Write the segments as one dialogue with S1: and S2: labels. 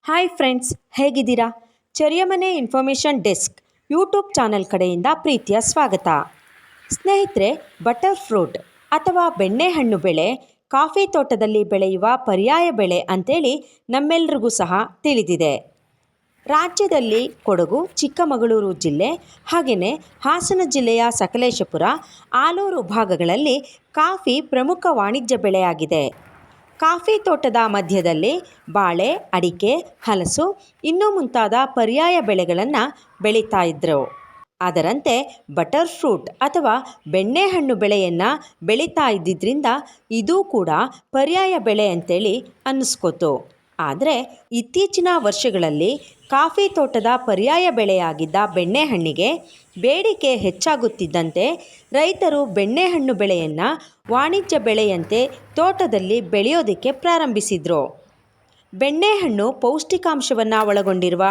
S1: Hi friends, ಹೇಗಿದ್ದೀರಾ? ಚರಿಯಮನೆ information desk YouTube channel ಕಡೆಯಿಂದ ಪ್ರೀತಿಯ ಸ್ವಾಗತ. ಸ್ನೇಹಿತರೆ, ಬಟರ್ ಫ್ರೂಟ್ ಅಥವಾ ಬೆಣ್ಣೆಹಣ್ಣು ಬೆಳೆ ಕಾಫಿ ತೋಟದಲ್ಲಿ ಬೆಳೆಯುವ ಪರ್ಯಾಯ ಬೆಳೆ ಅಂತೇಳಿ ನಮ್ಮೆಲ್ರಿಗೂ ಸಹ ತಿಳಿದಿದೆ. ರಾಜ್ಯದಲ್ಲಿ ಕೊಡಗು, ಚಿಕ್ಕಮಗಳೂರು ಜಿಲ್ಲೆ ಹಾಗೆಯೇ ಹಾಸನ ಜಿಲ್ಲೆಯ ಸಕಲೇಶಪುರ, ಆಲೂರು ಭಾಗಗಳಲ್ಲಿ ಕಾಫಿ ಪ್ರಮುಖ ವಾಣಿಜ್ಯ ಬೆಳೆಯಾಗಿದೆ. ಕಾಫಿ ತೋಟದ ಮಧ್ಯದಲ್ಲಿ ಬಾಳೆ, ಅಡಿಕೆ, ಹಲಸು ಇನ್ನೂ ಮುಂತಾದ ಪರ್ಯಾಯ ಬೆಳೆಗಳನ್ನು ಬೆಳೀತಾ ಇದ್ರು. ಅದರಂತೆ ಬಟರ್ ಫ್ರೂಟ್ ಅಥವಾ ಬೆಣ್ಣೆಹಣ್ಣು ಬೆಳೆಯನ್ನು ಬೆಳೀತಾ ಇದ್ದಿದ್ದರಿಂದ ಇದೂ ಕೂಡ ಪರ್ಯಾಯ ಬೆಳೆ ಅಂತೇಳಿ ಅನ್ನಿಸ್ಕೋತು. ಆದರೆ ಇತ್ತೀಚಿನ ವರ್ಷಗಳಲ್ಲಿ ಕಾಫಿ ತೋಟದ ಪರ್ಯಾಯ ಬೆಳೆಯಾಗಿದ್ದ ಬೆಣ್ಣೆಹಣ್ಣಿಗೆ ಬೇಡಿಕೆ ಹೆಚ್ಚಾಗುತ್ತಿದ್ದಂತೆ ರೈತರು ಬೆಣ್ಣೆಹಣ್ಣು ಬೆಳೆಯನ್ನು ವಾಣಿಜ್ಯ ಬೆಳೆಯಂತೆ ತೋಟದಲ್ಲಿ ಬೆಳೆಯೋದಕ್ಕೆ ಪ್ರಾರಂಭಿಸಿದರು. ಬೆಣ್ಣೆಹಣ್ಣು ಪೌಷ್ಟಿಕಾಂಶವನ್ನು ಒಳಗೊಂಡಿರುವ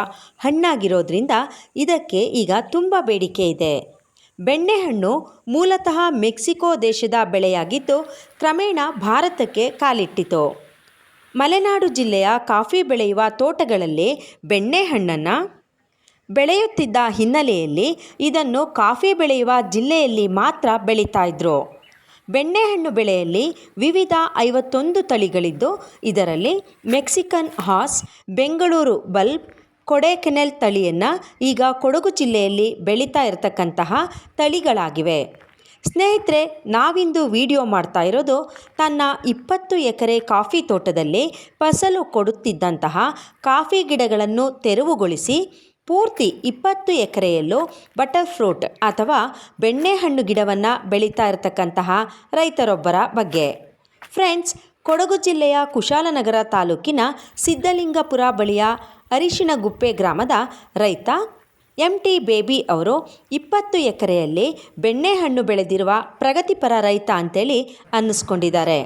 S1: ಹಣ್ಣಾಗಿರೋದ್ರಿಂದ ಇದಕ್ಕೆ ಈಗ ತುಂಬ ಬೇಡಿಕೆ ಇದೆ. ಬೆಣ್ಣೆಹಣ್ಣು ಮೂಲತಃ ಮೆಕ್ಸಿಕೋ ದೇಶದ ಬೆಳೆಯಾಗಿದ್ದು ಕ್ರಮೇಣ ಭಾರತಕ್ಕೆ ಕಾಲಿಟ್ಟಿತು. ಮಲೆನಾಡು ಜಿಲ್ಲೆಯ ಕಾಫಿ ಬೆಳೆಯುವ ತೋಟಗಳಲ್ಲಿ ಬೆಣ್ಣೆಹಣ್ಣನ್ನು ಬೆಳೆಯುತ್ತಿದ್ದ ಹಿನ್ನೆಲೆಯಲ್ಲಿ ಇದನ್ನು ಕಾಫಿ ಬೆಳೆಯುವ ಜಿಲ್ಲೆಯಲ್ಲಿ ಮಾತ್ರ ಬೆಳೀತಾ ಇದ್ರು. ಬೆಣ್ಣೆಹಣ್ಣು ಬೆಳೆಯಲ್ಲಿ ವಿವಿಧ 51 ತಳಿಗಳಿದ್ದು ಇದರಲ್ಲಿ ಮೆಕ್ಸಿಕನ್ ಹಾಸ್, ಬೆಂಗಳೂರು ಬಲ್ಬ್, ಕೊಡೈಕೆನಾಲ್ ತಳಿಯನ್ನು ಈಗ ಕೊಡಗು ಜಿಲ್ಲೆಯಲ್ಲಿ ಬೆಳೀತಾ ಇರತಕ್ಕಂತಹ ತಳಿಗಳಾಗಿವೆ. ಸ್ನೇಹಿತರೆ, ನಾವಿಂದು ವಿಡಿಯೋ ಮಾಡ್ತಾ ಇರೋದು ತನ್ನ 20 ಎಕರೆ ಕಾಫಿ ತೋಟದಲ್ಲಿ ಫಸಲು ಕೊಡುತ್ತಿದ್ದಂತಹ ಕಾಫಿ ಗಿಡಗಳನ್ನು ತೆರವುಗೊಳಿಸಿ ಪೂರ್ತಿ 20 ಎಕರೆಯಲ್ಲೂ ಬಟರ್ ಫ್ರೂಟ್ ಅಥವಾ ಬೆಣ್ಣೆಹಣ್ಣು ಗಿಡವನ್ನು ಬೆಳೀತಾ ಇರತಕ್ಕಂತಹ ರೈತರೊಬ್ಬರ ಬಗ್ಗೆ. ಫ್ರೆಂಡ್ಸ್, ಕೊಡಗು ಜಿಲ್ಲೆಯ ಕುಶಾಲನಗರ ತಾಲೂಕಿನ ಸಿದ್ಧಲಿಂಗಪುರ ಬಳಿಯ ಅರಿಶಿಣಗುಪ್ಪೆ ಗ್ರಾಮದ ರೈತ MT ಬೇಬಿ ಅವರು 20 ಎಕರೆಯಲ್ಲಿ ಬೆಣ್ಣೆಹಣ್ಣು ಬೆಳೆದಿರುವ ಪ್ರಗತಿಪರ ರೈತ ಅಂತೇಳಿ ಅನ್ನಿಸ್ಕೊಂಡಿದ್ದಾರೆ.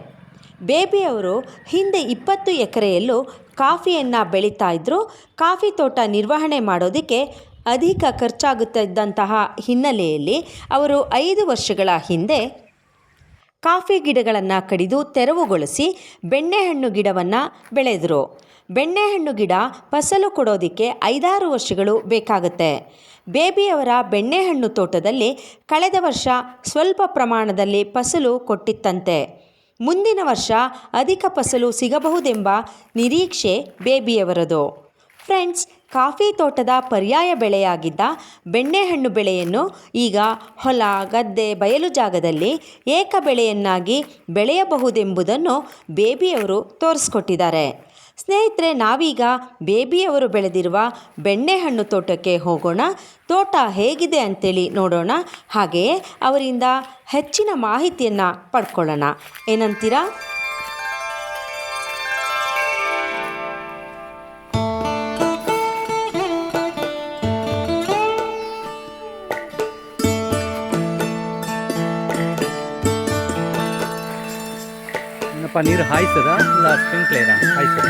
S1: ಬೇಬಿ ಅವರು ಹಿಂದೆ 20 ಎಕರೆಯಲ್ಲೂ ಕಾಫಿಯನ್ನು ಬೆಳೀತಾ ಇದ್ದರು. ಕಾಫಿ ತೋಟ ನಿರ್ವಹಣೆ ಮಾಡೋದಕ್ಕೆ ಅಧಿಕ ಖರ್ಚಾಗುತ್ತಿದ್ದಂತಹ ಹಿನ್ನೆಲೆಯಲ್ಲಿ ಅವರು 5 ವರ್ಷಗಳ ಹಿಂದೆ ಕಾಫಿ ಗಿಡಗಳನ್ನು ಕಡಿದು ತೆರವುಗೊಳಿಸಿ ಬೆಣ್ಣೆಹಣ್ಣು ಗಿಡವನ್ನು ಬೆಳೆದರು. ಬೆಣ್ಣೆಹಣ್ಣು ಗಿಡ ಫಸಲು ಕೊಡೋದಕ್ಕೆ 5-6 ವರ್ಷಗಳು ಬೇಕಾಗುತ್ತೆ. ಬೇಬಿಯವರ ಬೆಣ್ಣೆಹಣ್ಣು ತೋಟದಲ್ಲಿ ಕಳೆದ ವರ್ಷ ಸ್ವಲ್ಪ ಪ್ರಮಾಣದಲ್ಲಿ ಫಸಲು ಕೊಟ್ಟಿತ್ತಂತೆ. ಮುಂದಿನ ವರ್ಷ ಅಧಿಕ ಫಸಲು ಸಿಗಬಹುದೆಂಬ ನಿರೀಕ್ಷೆ ಬೇಬಿಯವರದು. ಫ್ರೆಂಡ್ಸ್, ಕಾಫಿ ತೋಟದ ಪರ್ಯಾಯ ಬೆಳೆಯಾಗಿದ್ದ ಬೆಣ್ಣೆಹಣ್ಣು ಬೆಳೆಯನ್ನು ಈಗ ಹೊಲ, ಗದ್ದೆ, ಬಯಲು ಜಾಗದಲ್ಲಿ ಏಕ ಬೆಳೆಯನ್ನಾಗಿ ಬೆಳೆಯಬಹುದೆಂಬುದನ್ನು ಬೇಬಿಯವರು ತೋರಿಸ್ಕೊಟ್ಟಿದ್ದಾರೆ. ಸ್ನೇಹಿತರೆ, ನಾವೀಗ ಬೇಬಿಯವರು ಬೆಳೆದಿರುವ ಬೆಣ್ಣೆಹಣ್ಣು ತೋಟಕ್ಕೆ ಹೋಗೋಣ. ತೋಟ ಹೇಗಿದೆ ಅಂತೇಳಿ ನೋಡೋಣ. ಹಾಗೆಯೇ ಅವರಿಂದ ಹೆಚ್ಚಿನ ಮಾಹಿತಿಯನ್ನು ಪಡ್ಕೊಳ್ಳೋಣ. ಏನಂತೀರಾ?
S2: ನೀರು ಹಾಯಿಸದ ಇಲ್ಲ ಸ್ಪ್ರಿಂಕ್ಲೇರ ಹಾಯಿಸದ?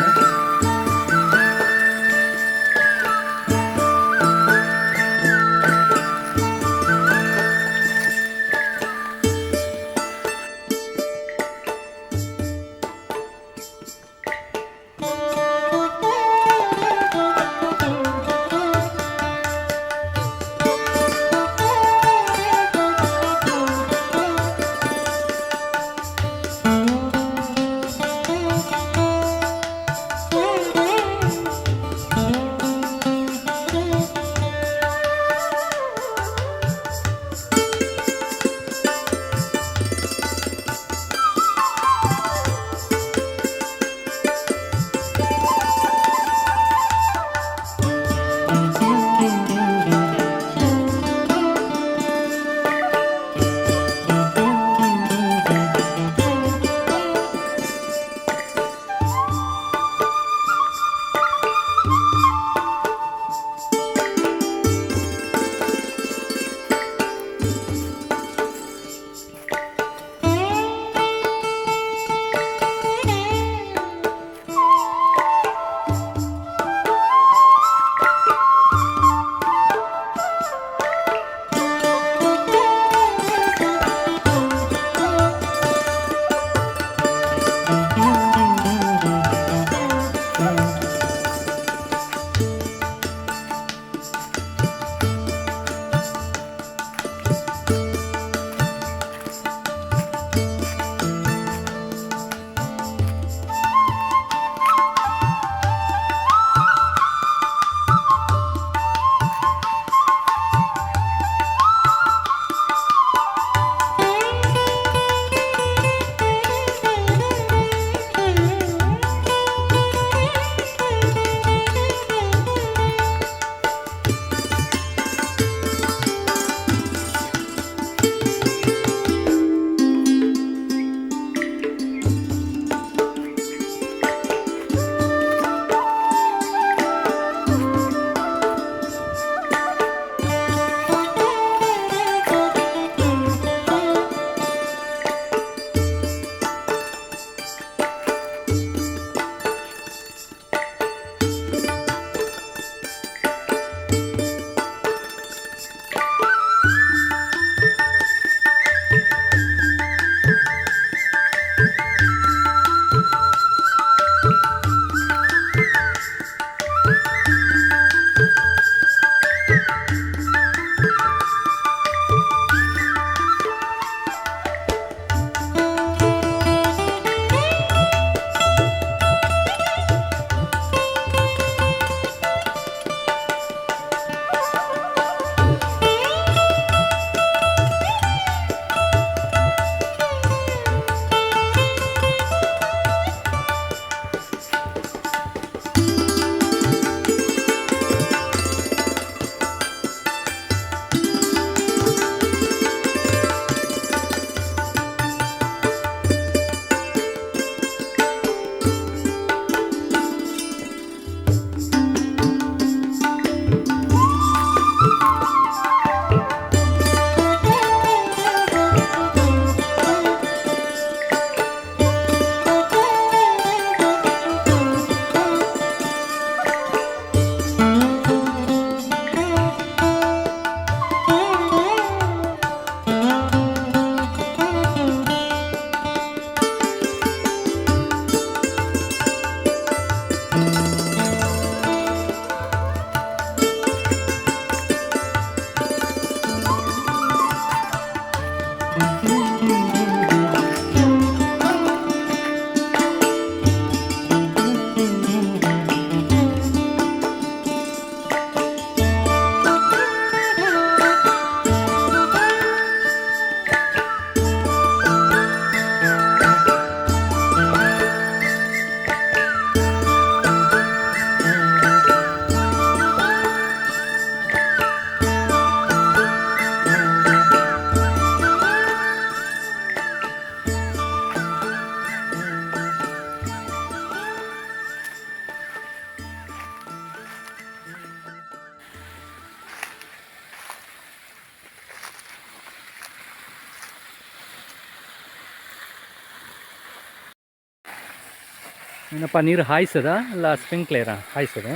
S2: ಏನಪ್ಪ ನೀರು ಹಾಯಿಸೋದಾ ಅಲ್ಲ ಸ್ಪ್ರಿಂಕ್ಲೇರಾ ಹಾಯಿಸೋದಾ?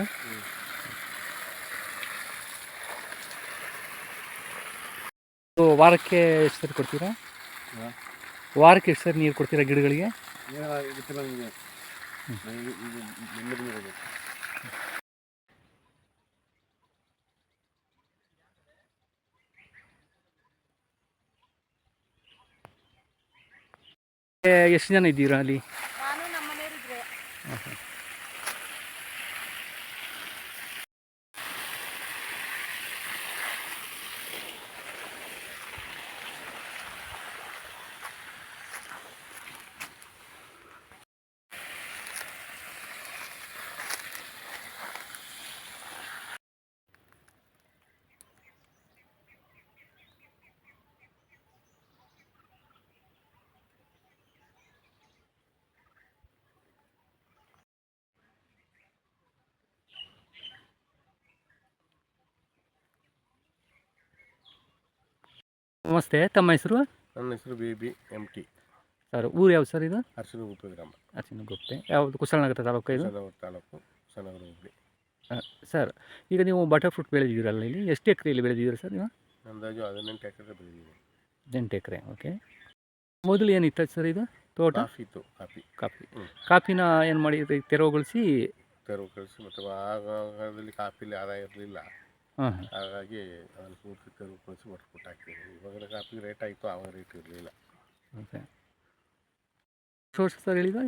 S2: ವಾರಕ್ಕೆ ಎಷ್ಟು ಸರಿ ಕೊಡ್ತೀರಾ? ವಾರಕ್ಕೆ ಎಷ್ಟು ಸರಿ ನೀರು ಕೊಡ್ತೀರಾ ಗಿಡಗಳಿಗೆ? ಎಷ್ಟು ಜನ ಇದ್ದೀರಾ ಅಲ್ಲಿ?
S3: ನಾನು ನಮ್ಮ ಮನೆಯವರಿದ್ರೆ
S2: ನಮಸ್ತೆ, ತಮ್ಮ ಹೆಸರು?
S4: ನನ್ನ ಹೆಸರು BBMT.
S2: ಸರ್, ಊರು ಯಾವ್ದು ಸರ್ ಇದು?
S4: ಅರಸಿನಗುಪ್ಪೆ ಗ್ರಾಮ,
S2: ಅರಸಿನಗುಪ್ಪೆ. ಯಾವುದು? ಕುಶಾಲನಗರ ತಾಲೂಕು ಇದು?
S4: ಹೊಸನಗರ ತಾಲೂಕು, ಹೊಸನಗರ ಹೋಬಳಿ.
S2: ಸರ್, ಈಗ ನೀವು ಬಟರ್ ಫ್ರೂಟ್ ಬೆಳೆದಿದ್ದೀರಲ್ಲ, ಇಲ್ಲಿ ಎಷ್ಟು ಎಕರೆಯಲ್ಲಿ ಬೆಳೆದಿದ್ದೀರಾ ಸರ್ ನೀವು?
S4: ಅಂದಾಜು 18 ಎಕರೆ ಬೆಳೆದಿದ್ದೀನಿ.
S2: 8 ಎಕರೆ, ಓಕೆ. ಮೊದಲು ಏನಿತ್ತು ಸರ್ ಇದು ತೋಟ?
S4: ಕಾಫಿ ಇತ್ತು, ಕಾಫಿ.
S2: ಕಾಫಿನ ಏನು ಮಾಡಿದ್ರಿ? ತೆರವುಗೊಳಿಸಿ
S4: ತೆರವು ಕಳಿಸಿ, ಮತ್ತು ಆಗಾಗದಲ್ಲಿ ಕಾಫಿಲಿ ಆದಾಯ ಇರಲಿಲ್ಲ, ಹಾಗಾಗಿ ಅದನ್ನು ಪೂರ್ತಿ ತೆರವು ಕಳಿಸಿ ಕೊಟ್ಟು ಹಾಕ್ತೀವಿ. ಇವಾಗ ಕಾಫಿ ರೇಟ್ ಆಯಿತು, ಆವಾಗ ರೇಟ್ ಇರಲಿಲ್ಲ.
S2: ಓಕೆ. ಎಷ್ಟು ವರ್ಷ ಸರ್ ಹೇಳಿದ?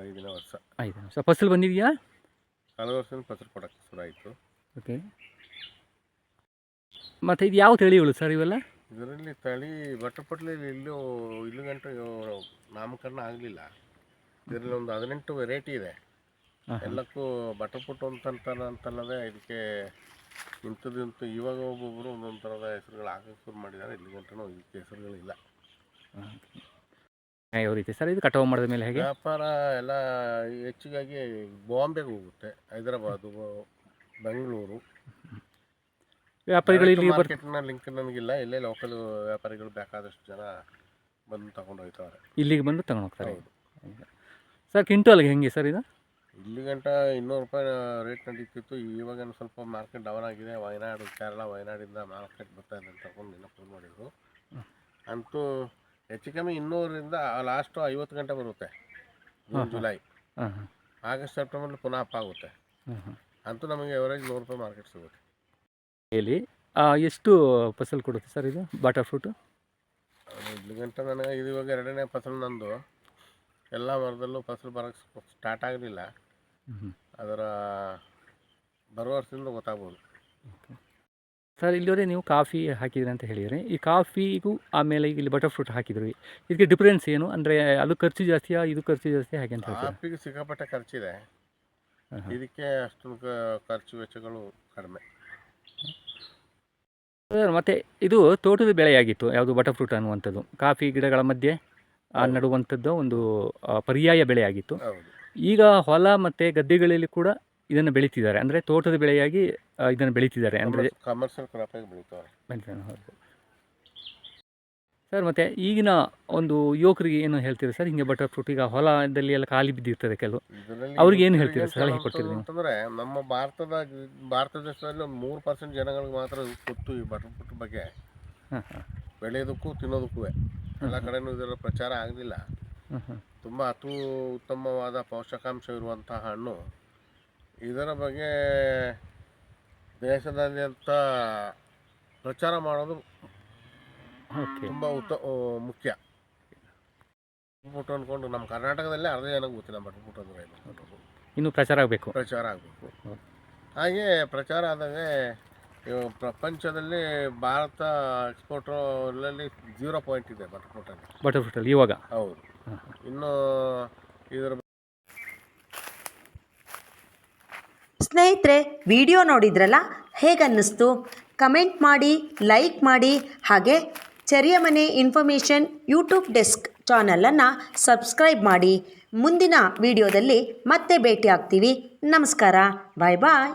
S4: 5ನೇ ವರ್ಷ.
S2: 5 ವರ್ಷ. ಫಸಲು ಬಂದಿದೆಯಾ?
S4: ಕಳೆದ ವರ್ಷದಿಂದ ಫಸಲು ಕೊಡೋಕ್ಕೆ ಶುರು ಆಯಿತು.
S2: ಓಕೆ. ಮತ್ತು ಇದು ಯಾವ ತಳಿಗಳು ಸರ್ ಇವೆಲ್ಲ?
S4: ಇದರಲ್ಲಿ ತಳಿ ಬಟರ್ಪಟ್ಲಿ ಇಲ್ಲೂ ಗಂಟು ನಾಮಕರಣ ಆಗಲಿಲ್ಲ. ಇದರಲ್ಲಿ ಒಂದು 18 ವೆರೈಟಿ ಇದೆ. ಎಲ್ಲಕ್ಕೂ ಬಟರ್ಪುಟ್ ಅಂತಲ್ಲದೆ ಇದಕ್ಕೆ ಇಂಥದ್ದು ಇವಾಗ ಒಬ್ಬೊಬ್ಬರು ಒಂದೊಂದು ಥರದ ಹೆಸರುಗಳು ಹಾಕಕ್ಕೆ ಶುರು ಮಾಡಿದ್ದಾರೆ. ಇಲ್ಲಿ ಗಂಟನೂ ಇದಕ್ಕೆ ಹೆಸರುಗಳಿಲ್ಲ.
S2: ಯಾವ ರೀತಿ ಸರ್ ಇದು ಕಟಾವು ಮಾಡಿದ ಮೇಲೆ ಹೇಗೆ?
S4: ವ್ಯಾಪಾರ ಎಲ್ಲ ಹೆಚ್ಚಿಗಾಗಿ ಬಾಂಬೆಗೆ ಹೋಗುತ್ತೆ, ಹೈದರಾಬಾದು, ಬೆಂಗಳೂರು.
S2: ವ್ಯಾಪಾರಿಗಳು ಇಲ್ಲಿ
S4: ಮಾರ್ಕೆಟ್ನ ಲಿಂಕ್ ನನಗಿಲ್ಲ. ಇಲ್ಲೇ ಲೋಕಲ್ ವ್ಯಾಪಾರಿಗಳು ಬೇಕಾದಷ್ಟು ಜನ ಬಂದು ತಗೊಂಡು ಹೋಗ್ತಾರೆ.
S2: ಇಲ್ಲಿಗೆ ಬಂದು ತಗೊಂಡು ಹೋಗ್ತಾರೆ. ಸರ್, ಕ್ವಿಂಟಲ್ಗೆ ಹೆಂಗೆ ಸರ್ ಇದು?
S4: ಇಲ್ಲಿ ಗಂಟ 200 ರೂಪಾಯಿ ರೇಟ್ ನಡೀತಿತ್ತು. ಇವಾಗ ಸ್ವಲ್ಪ ಮಾರ್ಕೆಟ್ ಡೌನ್ ಆಗಿದೆ. ವಯನಾಡು, ಕೇರಳ, ವಯನಾಡಿಂದ ಮಾರ್ಕೆಟ್ ಬರ್ತಾ ಇದೆ ಅಂತ ತಗೊಂಡು ಇನ್ನೂ ಫೋನ್ ಮಾಡಿದ್ರು. ಅಂತೂ ಹೆಚ್ಚು ಕಮ್ಮಿ 200ರಿಂದ ಲಾಸ್ಟು 50 ಗಂಟೆ ಬರುತ್ತೆ. ಜೂನ್, ಜುಲೈ, ಆಗಸ್ಟ್, ಸೆಪ್ಟೆಂಬರ್ಲಿ ಪುನಃ ಅಪ್ ಆಗುತ್ತೆ. ಅಂತೂ ನಮಗೆ ಎವರೇಜ್ 100 ರೂಪಾಯಿ ಮಾರ್ಕೆಟ್ ಸಿಗುತ್ತೆ.
S2: ಇಲ್ಲಿ ಎಷ್ಟು ಫಸಲು ಕೊಡುತ್ತೆ ಸರ್ ಇದು ಬಟರ್ ಫ್ರೂಟು?
S4: ಇಲ್ಲಿ ಗಂಟ ನನಗೆ ಇದು ಇವಾಗ 2ನೇ ಫಸಲು ನಂದು. ಎಲ್ಲ ಮರದಲ್ಲೂ ಫಸಲು ಬರೋಕ್ಕೆ ಸ್ಟಾರ್ಟ್ ಆಗಲಿಲ್ಲ. ಅದರ ಬರುವ ವರ್ಷದಿಂದ ಗೊತ್ತಾಗ್ಬೋದು.
S2: ಸರ್, ಇಲ್ಲಿವರೆ ನೀವು ಕಾಫಿ ಹಾಕಿದ್ರಿ ಅಂತ ಹೇಳಿದ್ರಿ. ಈ ಕಾಫಿಗೂ ಆಮೇಲೆ ಈಗ ಇಲ್ಲಿ ಬಟರ್ ಫ್ರೂಟ್ ಹಾಕಿದ್ರಿ, ಇದಕ್ಕೆ ಡಿಫ್ರೆನ್ಸ್ ಏನು? ಅಂದರೆ ಅದು ಖರ್ಚು ಜಾಸ್ತಿಯಾ, ಇದು ಖರ್ಚು ಜಾಸ್ತಿ, ಹಾಗೆ ಅಂತ ಹೇಳ್ತೀರಾ?
S4: ಕಾಫಿಗೆ ಸಿಕ್ಕಾಪಟ್ಟೆ ಖರ್ಚಿದೆ, ಇದಕ್ಕೆ ಅಷ್ಟೊಂದು ಖರ್ಚು ವೆಚ್ಚಗಳು ಕಡಿಮೆ.
S2: ಸರ್, ಮತ್ತು ಇದು ತೋಟದ ಬೆಳೆಯಾಗಿತ್ತು ಯಾವುದು ಬಟರ್ ಫ್ರೂಟ್ ಅನ್ನುವಂಥದ್ದು, ಕಾಫಿ ಗಿಡಗಳ ಮಧ್ಯೆ ನಡುವಂಥದ್ದು ಒಂದು ಪರ್ಯಾಯ ಬೆಳೆಯಾಗಿತ್ತು. ಈಗ ಹೊಲ ಮತ್ತು ಗದ್ದೆಗಳಲ್ಲಿ ಕೂಡ ಇದನ್ನು ಬೆಳೀತಿದ್ದಾರೆ, ಅಂದರೆ ತೋಟದ ಬೆಳೆಯಾಗಿ ಇದನ್ನು ಬೆಳೀತಿದ್ದಾರೆ, ಅಂದರೆ
S4: ಕಮರ್ಷಿಯಲ್ ಕ್ರಾಪಾಗಿ ಬೆಳೀತಾರೆ.
S2: ಹೌದು ಸರ್. ಮತ್ತು ಈಗಿನ ಒಂದು ಯುವಕರಿಗೆ ಏನು ಹೇಳ್ತೀರಾ ಸರ್? ಹಿಂಗೆ ಬಟರ್ ಫ್ರೂಟ್ ಈಗ ಹೊಲದಲ್ಲಿ ಎಲ್ಲ ಖಾಲಿ ಬಿದ್ದಿರ್ತದೆ ಕೆಲವು, ಅವ್ರಿಗೆ ಏನು ಹೇಳ್ತೀರಾ ಸರ್? ಸಲಹೆ ಕೊಡ್ತೀರಿ
S4: ಅಂತಂದರೆ ನಮ್ಮ ಭಾರತ ದೇಶದಲ್ಲಿ ಒಂದು 3% ಜನಗಳಿಗೆ ಮಾತ್ರ ಗೊತ್ತು ಈ ಬಟರ್ ಫ್ರೂಟ್ ಬಗ್ಗೆ. ಬೆಳೆಯೋದಕ್ಕೂ ತಿನ್ನೋದಕ್ಕೂ ಎಲ್ಲ ಕಡೆನೂ ಇದರ ಪ್ರಚಾರ ಆಗಲಿಲ್ಲ. ತುಂಬ ಉತ್ತಮವಾದ ಪೋಷಕಾಂಶ ಇರುವಂತಹ ಹಣ್ಣು. ಇದರ ಬಗ್ಗೆ ದೇಶದಾದ್ಯಂತ ಪ್ರಚಾರ ಮಾಡೋದು ತುಂಬ ಮುಖ್ಯ. ಬಟರ್ ಅಂದ್ಕೊಂಡು ನಮ್ಮ ಕರ್ನಾಟಕದಲ್ಲೇ ಅರ್ಧ ಜನಕ್ಕೆ ಗೊತ್ತಿಲ್ಲ ಬಟರ್ ಫ್ರೂಟ್ ಅಂದರೆ
S2: ಇನ್ನೂ ಪ್ರಚಾರ ಆಗಬೇಕು.
S4: ಹಾಗೆ ಪ್ರಚಾರ ಆದಾಗೆ ಪ್ರಪಂಚದಲ್ಲಿ ಭಾರತ ಎಕ್ಸ್ಪೋರ್ಟಲ್ಲಿ 0 ಪಾಯಿಂಟ್ ಇದೆ ಬಟರ್ ಫ್ರೂಟಲ್ಲಿ
S2: ಇವಾಗ.
S4: ಹೌದು. ಇನ್ನು ಇದರ
S1: ಸ್ನೇಹಿತರೆ, ವಿಡಿಯೋ ನೋಡಿದ್ರಲ್ಲ, ಹೇಗನ್ನಿಸ್ತು? ಕಮೆಂಟ್ ಮಾಡಿ, ಲೈಕ್ ಮಾಡಿ, ಹಾಗೆ ಚೆರಿಯ ಮನೆ ಇನ್ಫಾರ್ಮೇಷನ್ ಯೂಟ್ಯೂಬ್ ಡೆಸ್ಕ್ ಚಾನಲನ್ನು ಸಬ್ಸ್ಕ್ರೈಬ್ ಮಾಡಿ. ಮುಂದಿನ ವಿಡಿಯೋದಲ್ಲಿ ಮತ್ತೆ ಭೇಟಿ ಆಗ್ತೀವಿ. ನಮಸ್ಕಾರ, ಬಾಯ್ ಬಾಯ್.